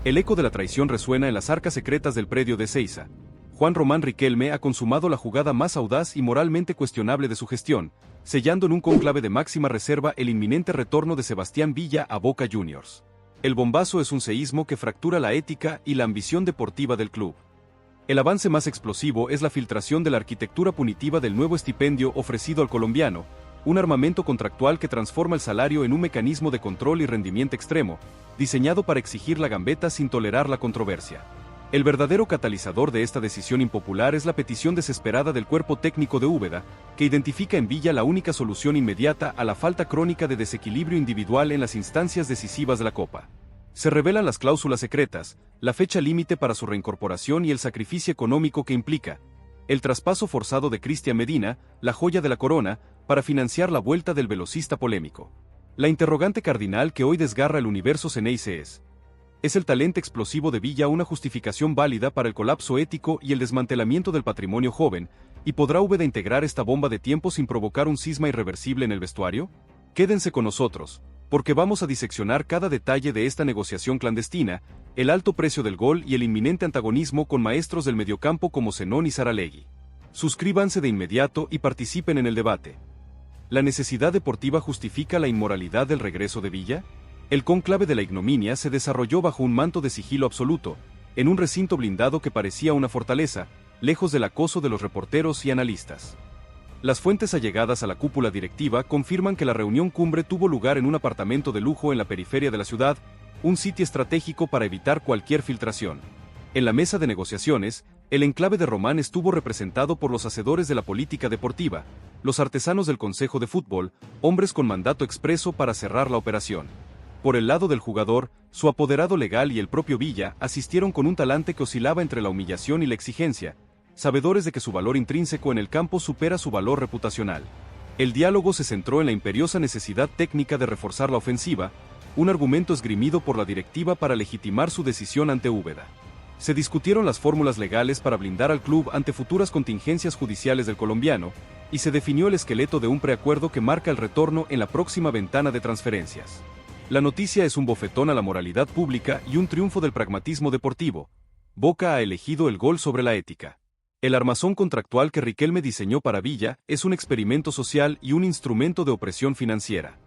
El eco de la traición resuena en las arcas secretas del predio de Ezeiza. Juan Román Riquelme ha consumado la jugada más audaz y moralmente cuestionable de su gestión, sellando en un cónclave de máxima reserva el inminente retorno de Sebastián Villa a Boca Juniors. El bombazo es un seísmo que fractura la ética y la ambición deportiva del club. El avance más explosivo es la filtración de la arquitectura punitiva del nuevo estipendio ofrecido al colombiano, un armamento contractual que transforma el salario en un mecanismo de control y rendimiento extremo, diseñado para exigir la gambeta sin tolerar la controversia. El verdadero catalizador de esta decisión impopular es la petición desesperada del cuerpo técnico de Úbeda, que identifica en Villa la única solución inmediata a la falta crónica de desequilibrio individual en las instancias decisivas de la Copa. Se revelan las cláusulas secretas, la fecha límite para su reincorporación y el sacrificio económico que implica. El traspaso forzado de Cristian Medina, la joya de la corona, para financiar la vuelta del velocista polémico. La interrogante cardinal que hoy desgarra el universo Xeneize ¿es el talento explosivo de Villa una justificación válida para el colapso ético y el desmantelamiento del patrimonio joven, y podrá Úbeda integrar esta bomba de tiempo sin provocar un cisma irreversible en el vestuario? Quédense con nosotros, porque vamos a diseccionar cada detalle de esta negociación clandestina, el alto precio del gol y el inminente antagonismo con maestros del mediocampo como Zenón y Saralegui. Suscríbanse de inmediato y participen en el debate. ¿La necesidad deportiva justifica la inmoralidad del regreso de Villa? El cónclave de la ignominia se desarrolló bajo un manto de sigilo absoluto, en un recinto blindado que parecía una fortaleza, lejos del acoso de los reporteros y analistas. Las fuentes allegadas a la cúpula directiva confirman que la reunión cumbre tuvo lugar en un apartamento de lujo en la periferia de la ciudad, un sitio estratégico para evitar cualquier filtración. En la mesa de negociaciones, el enclave de Román estuvo representado por los hacedores de la política deportiva, los artesanos del Consejo de Fútbol, hombres con mandato expreso para cerrar la operación. Por el lado del jugador, su apoderado legal y el propio Villa asistieron con un talante que oscilaba entre la humillación y la exigencia, sabedores de que su valor intrínseco en el campo supera su valor reputacional. El diálogo se centró en la imperiosa necesidad técnica de reforzar la ofensiva, un argumento esgrimido por la directiva para legitimar su decisión ante Úbeda. Se discutieron las fórmulas legales para blindar al club ante futuras contingencias judiciales del colombiano, y se definió el esqueleto de un preacuerdo que marca el retorno en la próxima ventana de transferencias. La noticia es un bofetón a la moralidad pública y un triunfo del pragmatismo deportivo. Boca ha elegido el gol sobre la ética. El armazón contractual que Riquelme diseñó para Villa es un experimento social y un instrumento de opresión financiera.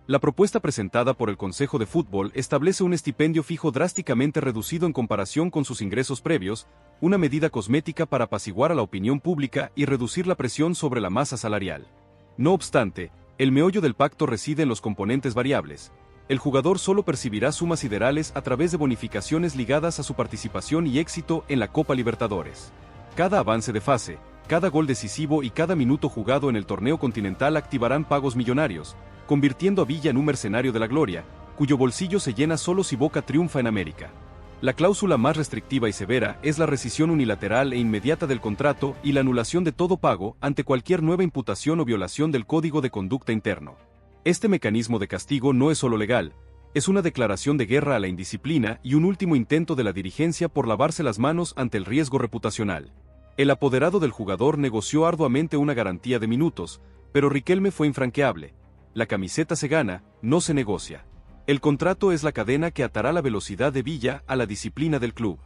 La propuesta presentada por el Consejo de Fútbol establece un estipendio fijo drásticamente reducido en comparación con sus ingresos previos, una medida cosmética para apaciguar a la opinión pública y reducir la presión sobre la masa salarial. No obstante, el meollo del pacto reside en los componentes variables. El jugador solo percibirá sumas siderales a través de bonificaciones ligadas a su participación y éxito en la Copa Libertadores. Cada avance de fase, cada gol decisivo y cada minuto jugado en el torneo continental activarán pagos millonarios, convirtiendo a Villa en un mercenario de la gloria, cuyo bolsillo se llena solo si Boca triunfa en América. La cláusula más restrictiva y severa es la rescisión unilateral e inmediata del contrato y la anulación de todo pago ante cualquier nueva imputación o violación del Código de Conducta Interno. Este mecanismo de castigo no es solo legal, es una declaración de guerra a la indisciplina y un último intento de la dirigencia por lavarse las manos ante el riesgo reputacional. El apoderado del jugador negoció arduamente una garantía de minutos, pero Riquelme fue infranqueable. La camiseta se gana, no se negocia. El contrato es la cadena que atará la velocidad de Villa a la disciplina del club.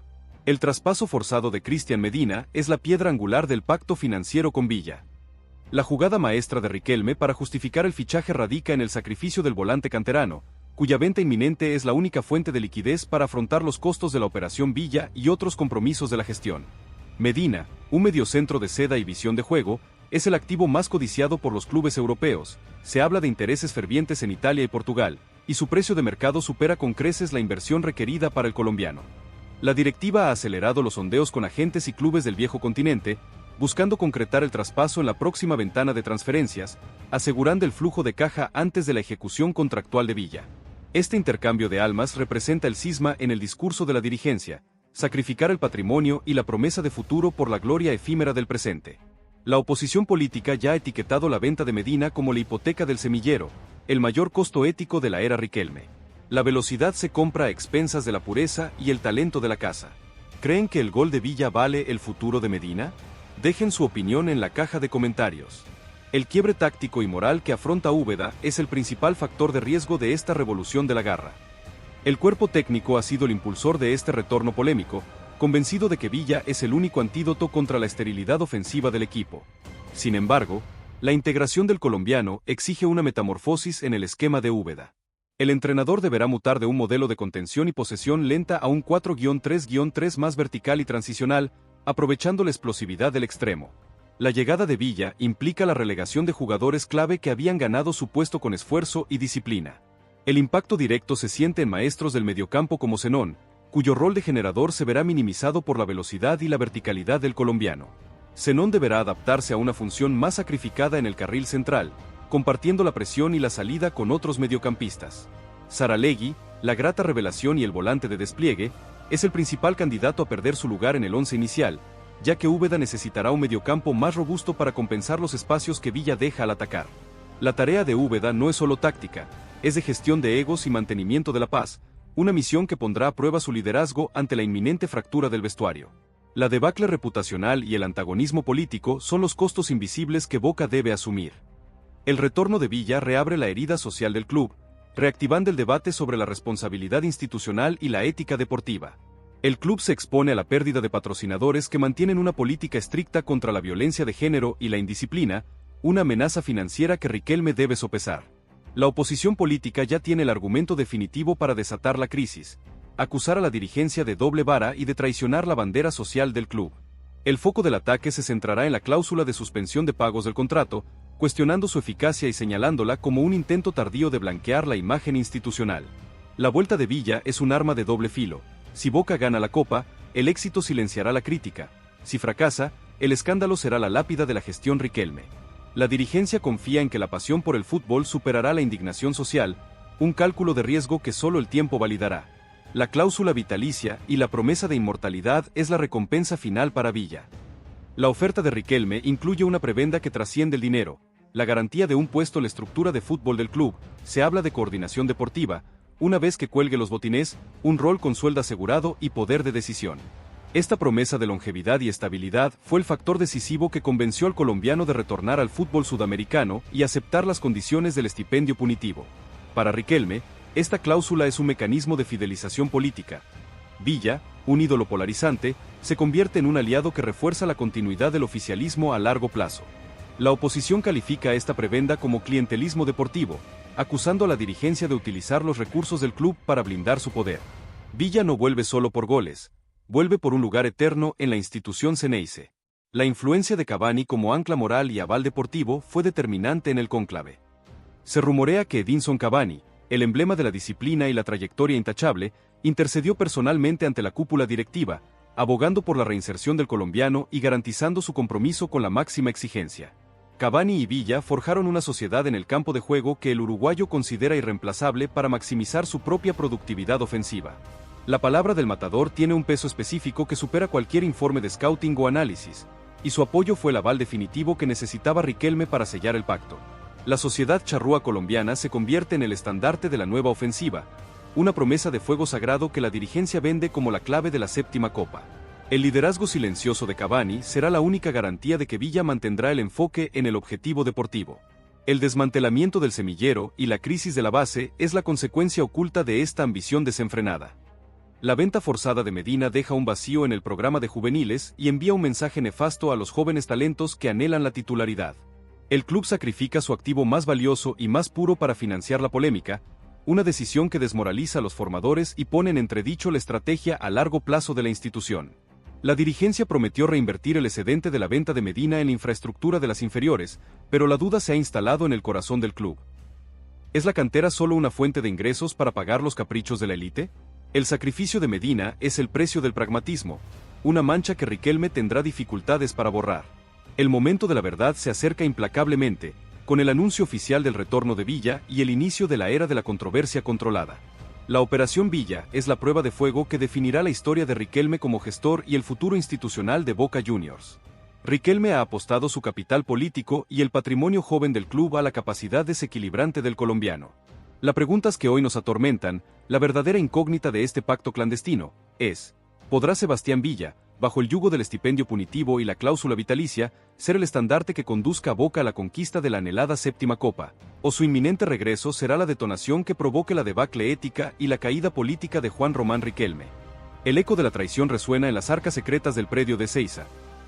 El traspaso forzado de Cristian Medina es la piedra angular del pacto financiero con Villa. La jugada maestra de Riquelme para justificar el fichaje radica en el sacrificio del volante canterano, cuya venta inminente es la única fuente de liquidez para afrontar los costos de la operación Villa y otros compromisos de la gestión. Medina, un mediocentro de seda y visión de juego, es el activo más codiciado por los clubes europeos, se habla de intereses fervientes en Italia y Portugal, y su precio de mercado supera con creces la inversión requerida para el colombiano. La directiva ha acelerado los sondeos con agentes y clubes del viejo continente, buscando concretar el traspaso en la próxima ventana de transferencias, asegurando el flujo de caja antes de la ejecución contractual de Villa. Este intercambio de almas representa el cisma en el discurso de la dirigencia, sacrificar el patrimonio y la promesa de futuro por la gloria efímera del presente. La oposición política ya ha etiquetado la venta de Medina como la hipoteca del semillero, el mayor costo ético de la era Riquelme. La velocidad se compra a expensas de la pureza y el talento de la casa. ¿Creen que el gol de Villa vale el futuro de Medina? Dejen su opinión en la caja de comentarios. El quiebre táctico y moral que afronta Úbeda es el principal factor de riesgo de esta revolución de la garra. El cuerpo técnico ha sido el impulsor de este retorno polémico, convencido de que Villa es el único antídoto contra la esterilidad ofensiva del equipo. Sin embargo, la integración del colombiano exige una metamorfosis en el esquema de Úbeda. El entrenador deberá mutar de un modelo de contención y posesión lenta a un 4-3-3 más vertical y transicional, aprovechando la explosividad del extremo. La llegada de Villa implica la relegación de jugadores clave que habían ganado su puesto con esfuerzo y disciplina. El impacto directo se siente en maestros del mediocampo como Zenón, cuyo rol de generador se verá minimizado por la velocidad y la verticalidad del colombiano. Zenón deberá adaptarse a una función más sacrificada en el carril central, compartiendo la presión y la salida con otros mediocampistas. Saralegui, la grata revelación y el volante de despliegue, es el principal candidato a perder su lugar en el once inicial, ya que Úbeda necesitará un mediocampo más robusto para compensar los espacios que Villa deja al atacar. La tarea de Úbeda no es solo táctica, es de gestión de egos y mantenimiento de la paz, una misión que pondrá a prueba su liderazgo ante la inminente fractura del vestuario. La debacle reputacional y el antagonismo político son los costos invisibles que Boca debe asumir. El retorno de Villa reabre la herida social del club, reactivando el debate sobre la responsabilidad institucional y la ética deportiva. El club se expone a la pérdida de patrocinadores que mantienen una política estricta contra la violencia de género y la indisciplina, una amenaza financiera que Riquelme debe sopesar. La oposición política ya tiene el argumento definitivo para desatar la crisis: acusar a la dirigencia de doble vara y de traicionar la bandera social del club. El foco del ataque se centrará en la cláusula de suspensión de pagos del contrato, cuestionando su eficacia y señalándola como un intento tardío de blanquear la imagen institucional. La vuelta de Villa es un arma de doble filo. Si Boca gana la Copa, el éxito silenciará la crítica. Si fracasa, el escándalo será la lápida de la gestión Riquelme. La dirigencia confía en que la pasión por el fútbol superará la indignación social, un cálculo de riesgo que solo el tiempo validará. La cláusula vitalicia y la promesa de inmortalidad es la recompensa final para Villa. La oferta de Riquelme incluye una prebenda que trasciende el dinero, la garantía de un puesto en la estructura de fútbol del club. Se habla de coordinación deportiva, una vez que cuelgue los botines, un rol con sueldo asegurado y poder de decisión. Esta promesa de longevidad y estabilidad fue el factor decisivo que convenció al colombiano de retornar al fútbol sudamericano y aceptar las condiciones del estipendio punitivo. Para Riquelme, esta cláusula es un mecanismo de fidelización política. Villa, un ídolo polarizante, se convierte en un aliado que refuerza la continuidad del oficialismo a largo plazo. La oposición califica esta prebenda como clientelismo deportivo, acusando a la dirigencia de utilizar los recursos del club para blindar su poder. Villa no vuelve solo por goles, vuelve por un lugar eterno en la institución Xeneize. La influencia de Cavani como ancla moral y aval deportivo fue determinante en el cónclave. Se rumorea que Edinson Cavani, el emblema de la disciplina y la trayectoria intachable, intercedió personalmente ante la cúpula directiva, abogando por la reinserción del colombiano y garantizando su compromiso con la máxima exigencia. Cavani y Villa forjaron una sociedad en el campo de juego que el uruguayo considera irreemplazable para maximizar su propia productividad ofensiva. La palabra del matador tiene un peso específico que supera cualquier informe de scouting o análisis, y su apoyo fue el aval definitivo que necesitaba Riquelme para sellar el pacto. La sociedad charrúa colombiana se convierte en el estandarte de la nueva ofensiva, una promesa de fuego sagrado que la dirigencia vende como la clave de la séptima copa. El liderazgo silencioso de Cavani será la única garantía de que Villa mantendrá el enfoque en el objetivo deportivo. El desmantelamiento del semillero y la crisis de la base es la consecuencia oculta de esta ambición desenfrenada. La venta forzada de Medina deja un vacío en el programa de juveniles y envía un mensaje nefasto a los jóvenes talentos que anhelan la titularidad. El club sacrifica su activo más valioso y más puro para financiar la polémica, una decisión que desmoraliza a los formadores y pone en entredicho la estrategia a largo plazo de la institución. La dirigencia prometió reinvertir el excedente de la venta de Medina en la infraestructura de las inferiores, pero la duda se ha instalado en el corazón del club. ¿Es la cantera solo una fuente de ingresos para pagar los caprichos de la élite? El sacrificio de Medina es el precio del pragmatismo, una mancha que Riquelme tendrá dificultades para borrar. El momento de la verdad se acerca implacablemente, con el anuncio oficial del retorno de Villa y el inicio de la era de la controversia controlada. La Operación Villa es la prueba de fuego que definirá la historia de Riquelme como gestor y el futuro institucional de Boca Juniors. Riquelme ha apostado su capital político y el patrimonio joven del club a la capacidad desequilibrante del colombiano. Las preguntas que hoy nos atormentan, la verdadera incógnita de este pacto clandestino, es: ¿podrá Sebastián Villa, bajo el yugo del estipendio punitivo y la cláusula vitalicia, ser el estandarte que conduzca a Boca a la conquista de la anhelada séptima copa, o su inminente regreso será la detonación que provoque la debacle ética y la caída política de Juan Román Riquelme. El eco de la traición resuena en las arcas secretas del predio de Ezeiza.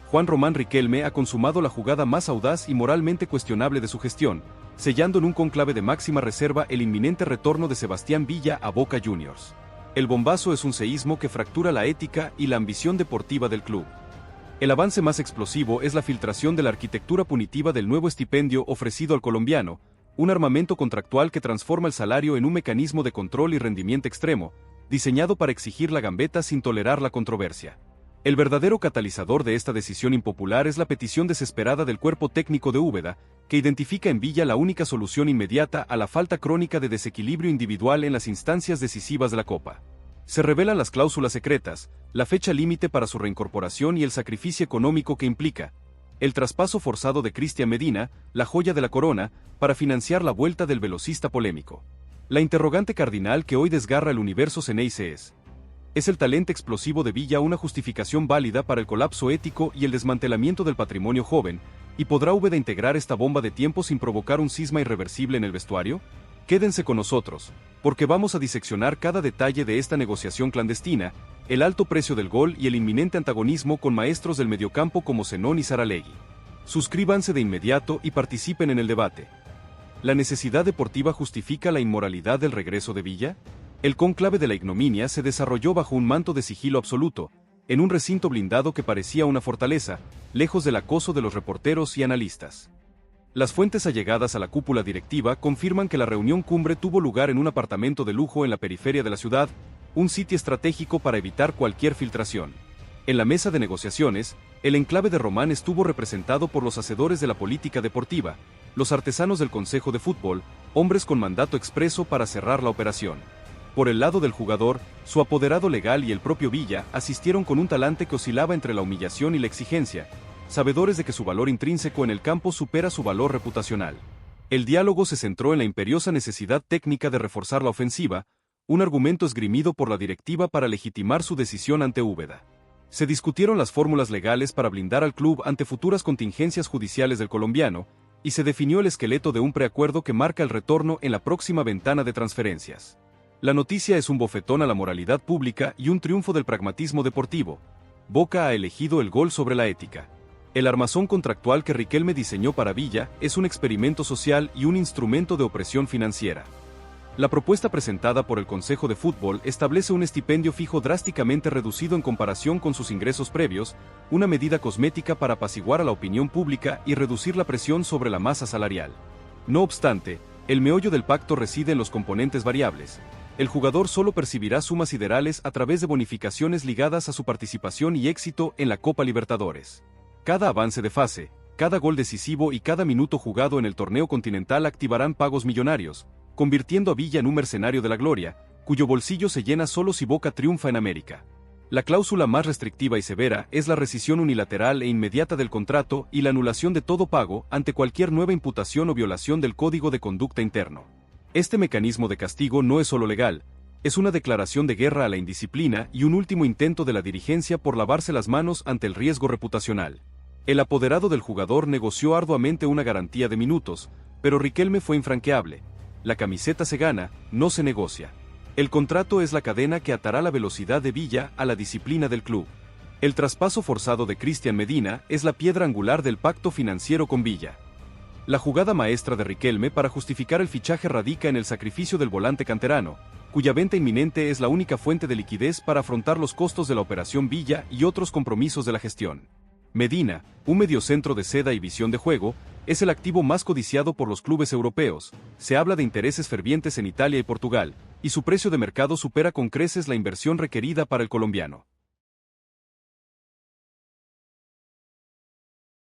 Juan Román Riquelme ha consumado la jugada más audaz y moralmente cuestionable de su gestión, sellando en un conclave de máxima reserva el inminente retorno de Sebastián Villa a Boca Juniors. El bombazo es un seísmo que fractura la ética y la ambición deportiva del club. El avance más explosivo es la filtración de la arquitectura punitiva del nuevo estipendio ofrecido al colombiano, un armamento contractual que transforma el salario en un mecanismo de control y rendimiento extremo, diseñado para exigir la gambeta sin tolerar la controversia. El verdadero catalizador de esta decisión impopular es la petición desesperada del cuerpo técnico de Úbeda, que identifica en Villa la única solución inmediata a la falta crónica de desequilibrio individual en las instancias decisivas de la Copa. Se revelan las cláusulas secretas, la fecha límite para su reincorporación y el sacrificio económico que implica. El traspaso forzado de Cristian Medina, la joya de la corona, para financiar la vuelta del velocista polémico. La interrogante cardinal que hoy desgarra el universo Ceneice ¿es el talento explosivo de Villa una justificación válida para el colapso ético y el desmantelamiento del patrimonio joven, y podrá Úbeda integrar esta bomba de tiempo sin provocar un cisma irreversible en el vestuario? Quédense con nosotros, porque vamos a diseccionar cada detalle de esta negociación clandestina, el alto precio del gol y el inminente antagonismo con maestros del mediocampo como Zenón y Saralegui. Suscríbanse de inmediato y participen en el debate. ¿La necesidad deportiva justifica la inmoralidad del regreso de Villa? El cónclave de la ignominia se desarrolló bajo un manto de sigilo absoluto, en un recinto blindado que parecía una fortaleza, lejos del acoso de los reporteros y analistas. Las fuentes allegadas a la cúpula directiva confirman que la reunión cumbre tuvo lugar en un apartamento de lujo en la periferia de la ciudad, un sitio estratégico para evitar cualquier filtración. En la mesa de negociaciones, el enclave de Román estuvo representado por los hacedores de la política deportiva, los artesanos del Consejo de Fútbol, hombres con mandato expreso para cerrar la operación. Por el lado del jugador, su apoderado legal y el propio Villa asistieron con un talante que oscilaba entre la humillación y la exigencia, sabedores de que su valor intrínseco en el campo supera su valor reputacional. El diálogo se centró en la imperiosa necesidad técnica de reforzar la ofensiva, un argumento esgrimido por la directiva para legitimar su decisión ante Úbeda. Se discutieron las fórmulas legales para blindar al club ante futuras contingencias judiciales del colombiano, y se definió el esqueleto de un preacuerdo que marca el retorno en la próxima ventana de transferencias. La noticia es un bofetón a la moralidad pública y un triunfo del pragmatismo deportivo. Boca ha elegido el gol sobre la ética. El armazón contractual que Riquelme diseñó para Villa es un experimento social y un instrumento de opresión financiera. La propuesta presentada por el Consejo de Fútbol establece un estipendio fijo drásticamente reducido en comparación con sus ingresos previos, una medida cosmética para apaciguar a la opinión pública y reducir la presión sobre la masa salarial. No obstante, el meollo del pacto reside en los componentes variables. El jugador solo percibirá sumas siderales a través de bonificaciones ligadas a su participación y éxito en la Copa Libertadores. Cada avance de fase, cada gol decisivo y cada minuto jugado en el torneo continental activarán pagos millonarios, convirtiendo a Villa en un mercenario de la gloria, cuyo bolsillo se llena solo si Boca triunfa en América. La cláusula más restrictiva y severa es la rescisión unilateral e inmediata del contrato y la anulación de todo pago ante cualquier nueva imputación o violación del Código de Conducta Interno. Este mecanismo de castigo no es solo legal, es una declaración de guerra a la indisciplina y un último intento de la dirigencia por lavarse las manos ante el riesgo reputacional. El apoderado del jugador negoció arduamente una garantía de minutos, pero Riquelme fue infranqueable. La camiseta se gana, no se negocia. El contrato es la cadena que atará la velocidad de Villa a la disciplina del club. El traspaso forzado de Cristian Medina es la piedra angular del pacto financiero con Villa. La jugada maestra de Riquelme para justificar el fichaje radica en el sacrificio del volante canterano, cuya venta inminente es la única fuente de liquidez para afrontar los costos de la operación Villa y otros compromisos de la gestión. Medina, un mediocentro de seda y visión de juego, es el activo más codiciado por los clubes europeos. Se habla de intereses fervientes en Italia y Portugal, y su precio de mercado supera con creces la inversión requerida para el colombiano.